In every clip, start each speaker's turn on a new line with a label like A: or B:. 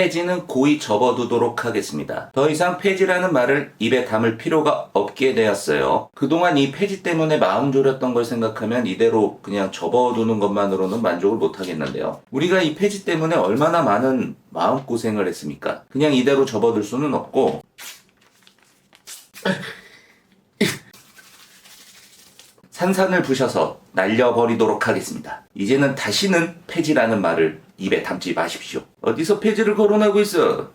A: 폐지는 고이 접어두도록 하겠습니다. 더 이상 폐지라는 말을 입에 담을 필요가 없게 되었어요. 그동안 이 폐지 때문에 마음 졸였던 걸 생각하면 이대로 그냥 접어두는 것만으로는 만족을 못 하겠는데요. 우리가 이 폐지 때문에 얼마나 많은 마음고생을 했습니까? 그냥 이대로 접어둘 수는 없고 산산을 부셔서 날려버리도록 하겠습니다. 이제는 다시는 폐지라는 말을 입에 담지 마십시오. 어디서 폐지를 거론하고 있어?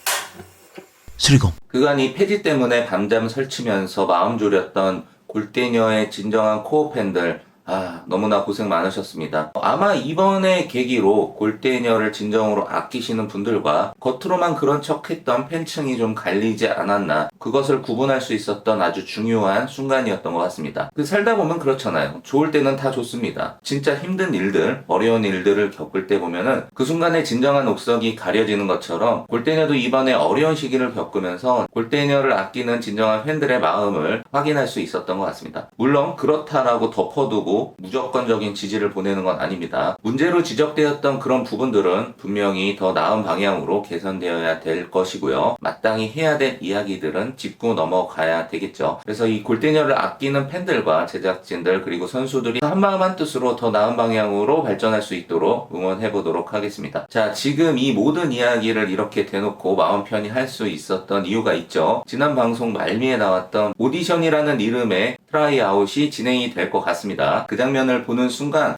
B: 수리공.
A: 그간 이 폐지 때문에 밤잠 설치면서 마음 졸였던 골대녀의 진정한 코어 팬들, 너무나 고생 많으셨습니다. 아마 이번에 계기로 골대녀를 진정으로 아끼시는 분들과 겉으로만 그런 척했던 팬층이 좀 갈리지 않았나, 그것을 구분할 수 있었던 아주 중요한 순간이었던 것 같습니다. 살다 보면 그렇잖아요. 좋을 때는 다 좋습니다. 진짜 힘든 일들, 어려운 일들을 겪을 때 보면은 그 순간에 진정한 옥석이 가려지는 것처럼 골대녀도 이번에 어려운 시기를 겪으면서 골대녀를 아끼는 진정한 팬들의 마음을 확인할 수 있었던 것 같습니다. 물론 그렇다라고 덮어두고 무조건적인 지지를 보내는 건 아닙니다. 문제로 지적되었던 그런 부분들은 분명히 더 나은 방향으로 개선되어야 될 것이고요. 마땅히 해야 될 이야기들은 짚고 넘어가야 되겠죠. 그래서 이 골대녀를 아끼는 팬들과 제작진들 그리고 선수들이 한마음 한뜻으로 더 나은 방향으로 발전할 수 있도록 응원해보도록 하겠습니다. 자, 지금 이 모든 이야기를 이렇게 대놓고 마음 편히 할 수 있었던 이유가 있죠. 지난 방송 말미에 나왔던 오디션이라는 이름의 트라이아웃이 진행이 될 것 같습니다. 그 장면을 보는 순간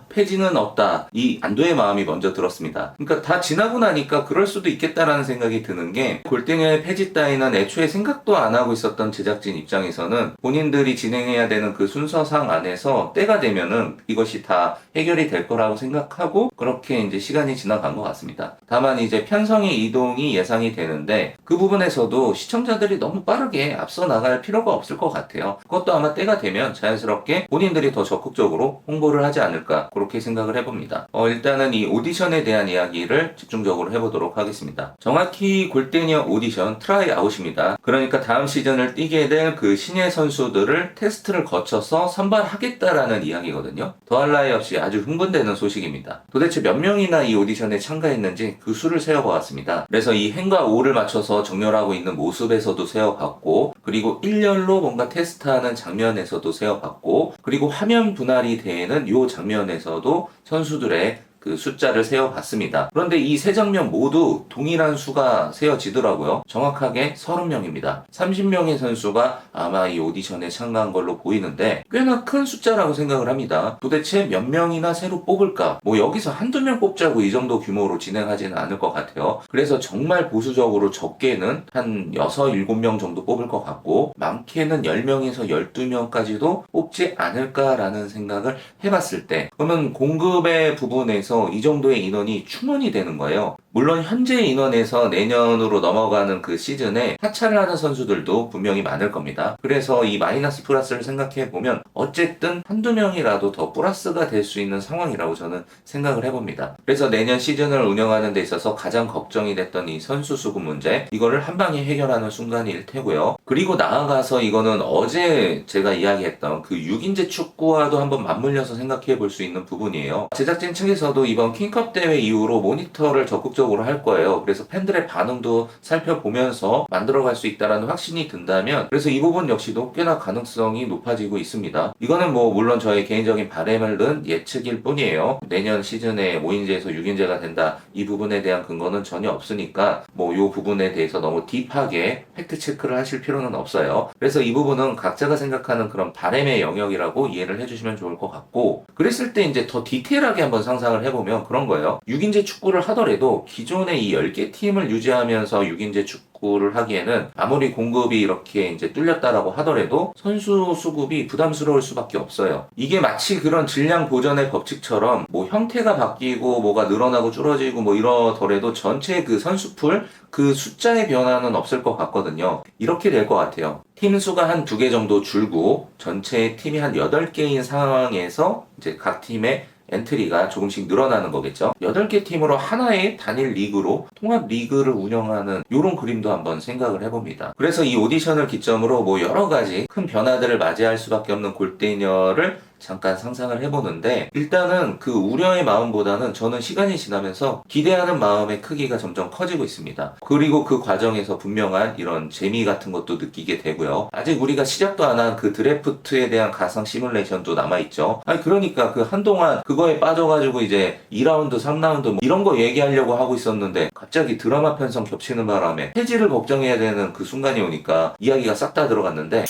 A: 폐지는 없다, 이 안도의 마음이 먼저 들었습니다. 그러니까 다 지나고 나니까 그럴 수도 있겠다라는 생각이 드는 게, 골대녀의 폐지 따위는 애초에 생각도 안 하고 있었던 제작진 입장에서는 본인들이 진행해야 되는 그 순서상 안에서 때가 되면은 이것이 다 해결이 될 거라고 생각하고 그렇게 이제 시간이 지나간 것 같습니다. 다만 이제 편성의 이동이 예상이 되는데 그 부분에서도 시청자들이 너무 빠르게 앞서 나갈 필요가 없을 것 같아요. 그것도 아마 때가 되면 자연스럽게 본인들이 더 적극적으로 홍보를 하지 않을까, 그렇게 생각을 해봅니다. 일단은 이 오디션에 대한 이야기를 집중적으로 해보도록 하겠습니다. 정확히 골대녀 오디션 트라이아웃입니다. 그러니까 다음 시즌을 뛰게 될 그 신예 선수들을 테스트를 거쳐서 선발하겠다라는 이야기거든요. 더할 나위 없이 아주 흥분되는 소식입니다. 도대체 몇 명이나 이 오디션에 참가했는지 그 수를 세어보았습니다. 그래서 이 행과 오를 맞춰서 정렬하고 있는 모습에서도 세어봤고, 그리고 일렬로 뭔가 테스트하는 장면에서도 세어봤고, 그리고 화면 분할이 되는 이 장면에서도 선수들의 그 숫자를 세어봤습니다. 그런데 이 세 장면 모두 동일한 수가 세어지더라고요. 정확하게 30명입니다. 30명의 선수가 아마 이 오디션에 참가한 걸로 보이는데 꽤나 큰 숫자라고 생각을 합니다. 도대체 몇 명이나 새로 뽑을까? 여기서 한두 명 뽑자고 이 정도 규모로 진행하지는 않을 것 같아요. 그래서 정말 보수적으로 적게는 한 6, 7명 정도 뽑을 것 같고, 많게는 10명에서 12명까지도 뽑지 않을까라는 생각을 해봤을 때, 그러면 공급의 부분에서 이 정도의 인원이 충원이 되는 거예요. 물론 현재 인원에서 내년으로 넘어가는 그 시즌에 하차를 하는 선수들도 분명히 많을 겁니다. 그래서 이 마이너스 플러스를 생각해보면 어쨌든 한두 명이라도 더 플러스가 될 수 있는 상황이라고 저는 생각을 해봅니다. 그래서 내년 시즌을 운영하는 데 있어서 가장 걱정이 됐던 이 선수 수급 문제, 이거를 한 방에 해결하는 순간일 테고요. 그리고 나아가서 이거는 어제 제가 이야기했던 그 6인제 축구와도 한번 맞물려서 생각해 볼 수 있는 부분이에요. 제작진 측에서도 이번 킹컵 대회 이후로 모니터를 적극적으로 할 거예요. 그래서 팬들의 반응도 살펴보면서 만들어갈 수 있다는 확신이 든다면, 그래서 이 부분 역시도 꽤나 가능성이 높아지고 있습니다. 이거는 물론 저의 개인적인 바람을 넣은 예측일 뿐이에요. 내년 시즌에 5인제에서 6인제가 된다, 이 부분에 대한 근거는 전혀 없으니까 이 부분에 대해서 너무 딥하게 팩트 체크를 하실 필요는 없어요. 그래서 이 부분은 각자가 생각하는 그런 바람의 영역이라고 이해를 해주시면 좋을 것 같고, 그랬을 때 이제 더 디테일하게 한번 상상을 해보면 그런 거예요. 6인제 축구를 하더라도 기존의 이 10개 팀을 유지하면서 6인제 축구를 하기에는 아무리 공급이 이렇게 이제 뚫렸다라고 하더라도 선수 수급이 부담스러울 수밖에 없어요. 이게 마치 그런 질량 보전의 법칙처럼 형태가 바뀌고 뭐가 늘어나고 줄어지고 이러더라도 전체 그 선수풀 그 숫자의 변화는 없을 것 같거든요. 이렇게 될 것 같아요. 팀 수가 한 2개 정도 줄고 전체 팀이 한 8개인 상황에서 이제 각 팀의 엔트리가 조금씩 늘어나는 거겠죠. 8개 팀으로 하나의 단일 리그로 통합 리그를 운영하는 이런 그림도 한번 생각을 해봅니다. 그래서 이 오디션을 기점으로 여러 가지 큰 변화들을 맞이할 수밖에 없는 골대녀를 잠깐 상상을 해보는데, 일단은 그 우려의 마음보다는 저는 시간이 지나면서 기대하는 마음의 크기가 점점 커지고 있습니다. 그리고 그 과정에서 분명한 이런 재미 같은 것도 느끼게 되고요. 아직 우리가 시작도 안 한 그 드래프트에 대한 가상 시뮬레이션도 남아있죠. 아니 그러니까 그 한동안 그거에 빠져가지고 이제 2라운드 3라운드 뭐 이런 거 얘기하려고 하고 있었는데, 갑자기 드라마 편성 겹치는 바람에 해지를 걱정해야 되는 그 순간이 오니까 이야기가 싹 다 들어갔는데,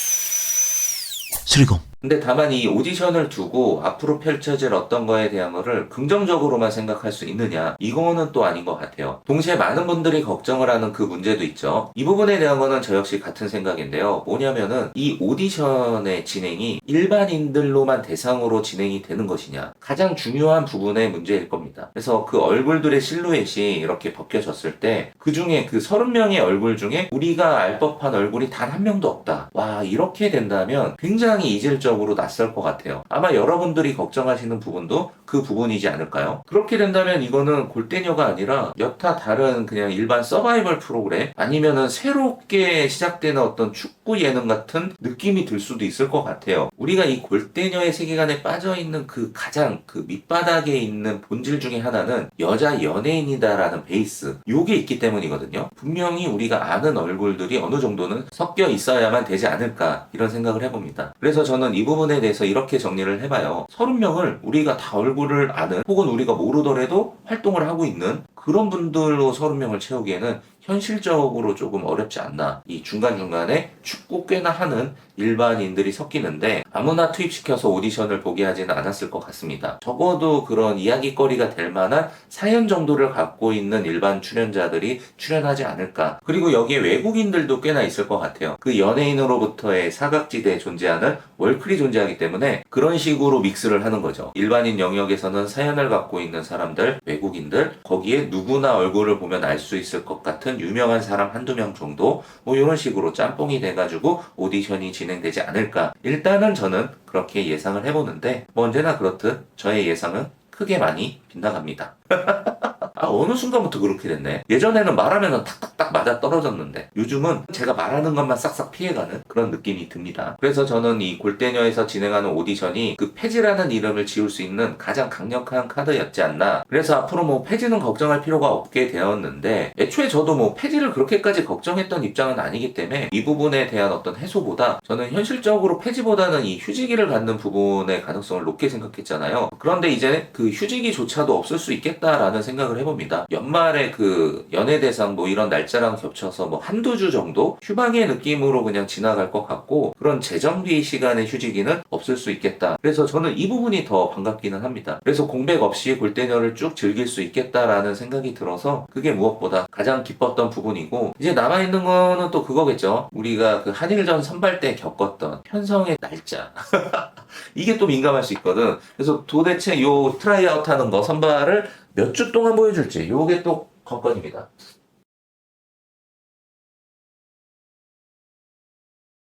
B: 수리공
A: 근데 다만 이 오디션을 두고 앞으로 펼쳐질 어떤 거에 대한 거를 긍정적으로만 생각할 수 있느냐, 이거는 또 아닌 것 같아요. 동시에 많은 분들이 걱정을 하는 그 문제도 있죠. 이 부분에 대한 거는 저 역시 같은 생각인데요. 뭐냐면은 이 오디션의 진행이 일반인들로만 대상으로 진행이 되는 것이냐, 가장 중요한 부분의 문제일 겁니다. 그래서 그 얼굴들의 실루엣이 이렇게 벗겨졌을 때 그 중에 그 30명의 얼굴 중에 우리가 알 법한 얼굴이 단 한 명도 없다. 와, 이렇게 된다면 굉장히 이질적으로 낯설 것 같아요. 아마 여러분들이 걱정하시는 부분도 그 부분이지 않을까요? 그렇게 된다면 이거는 골대녀가 아니라 여타 다른 그냥 일반 서바이벌 프로그램, 아니면은 새롭게 시작되는 어떤 축구 예능 같은 느낌이 들 수도 있을 것 같아요. 우리가 이 골대녀의 세계관에 빠져있는 그 가장 그 밑바닥에 있는 본질 중에 하나는 여자 연예인이다라는 베이스, 요게 있기 때문이거든요. 분명히 우리가 아는 얼굴들이 어느 정도는 섞여 있어야만 되지 않을까, 이런 생각을 해봅니다. 그래서 저는 이 부분에 대해서 이렇게 정리를 해봐요. 30명을 우리가 다 얼굴을 아는, 혹은 우리가 모르더라도 활동을 하고 있는 그런 분들로 30명을 채우기에는 현실적으로 조금 어렵지 않나. 이 중간중간에 축구 꽤나 하는 일반인들이 섞이는데 아무나 투입시켜서 오디션을 보게 하지는 않았을 것 같습니다. 적어도 그런 이야기거리가 될 만한 사연 정도를 갖고 있는 일반 출연자들이 출연하지 않을까. 그리고 여기에 외국인들도 꽤나 있을 것 같아요. 그 연예인으로부터의 사각지대에 존재하는 월클이 존재하기 때문에 그런 식으로 믹스를 하는 거죠. 일반인 영역에서는 사연을 갖고 있는 사람들, 외국인들, 거기에 누구나 얼굴을 보면 알 수 있을 것 같은 유명한 사람 한두 명 정도, 뭐 이런 식으로 짬뽕이 돼가지고 오디션이 진행되지 않을까. 일단은 저는 그렇게 예상을 해보는데, 뭐 언제나 그렇듯 저의 예상은 크게 많이 빗나갑니다. 아, 어느 순간부터 그렇게 됐네. 예전에는 말하면은 탁탁탁 맞아 떨어졌는데 요즘은 제가 말하는 것만 싹싹 피해가는 그런 느낌이 듭니다. 그래서 저는 이 골대녀에서 진행하는 오디션이 그 폐지라는 이름을 지울 수 있는 가장 강력한 카드였지 않나. 그래서 앞으로 뭐 폐지는 걱정할 필요가 없게 되었는데, 애초에 저도 뭐 폐지를 그렇게까지 걱정했던 입장은 아니기 때문에 이 부분에 대한 어떤 해소보다 저는 현실적으로 폐지보다는 이 휴지기를 갖는 부분의 가능성을 높게 생각했잖아요. 그런데 이제 그 휴지기조차도 없을 수 있겠다라는 생각을 해봅니다. 연말에 그 연예대상 뭐 이런 날짜랑 겹쳐서 뭐 한두 주 정도 휴방의 느낌으로 그냥 지나갈 것 같고, 그런 재정비 시간의 휴지기는 없을 수 있겠다. 그래서 저는 이 부분이 더 반갑기는 합니다. 그래서 공백 없이 골대녀를 쭉 즐길 수 있겠다라는 생각이 들어서 그게 무엇보다 가장 기뻤던 부분이고, 이제 남아있는 거는 또 그거겠죠. 우리가 그 한일전 선발 때 겪었던 편성의 날짜. 이게 또 민감할 수 있거든. 그래서 도대체 요 트라이아웃 하는 거, 선발을 몇 주 동안 보여줄지, 요게 또 관건입니다.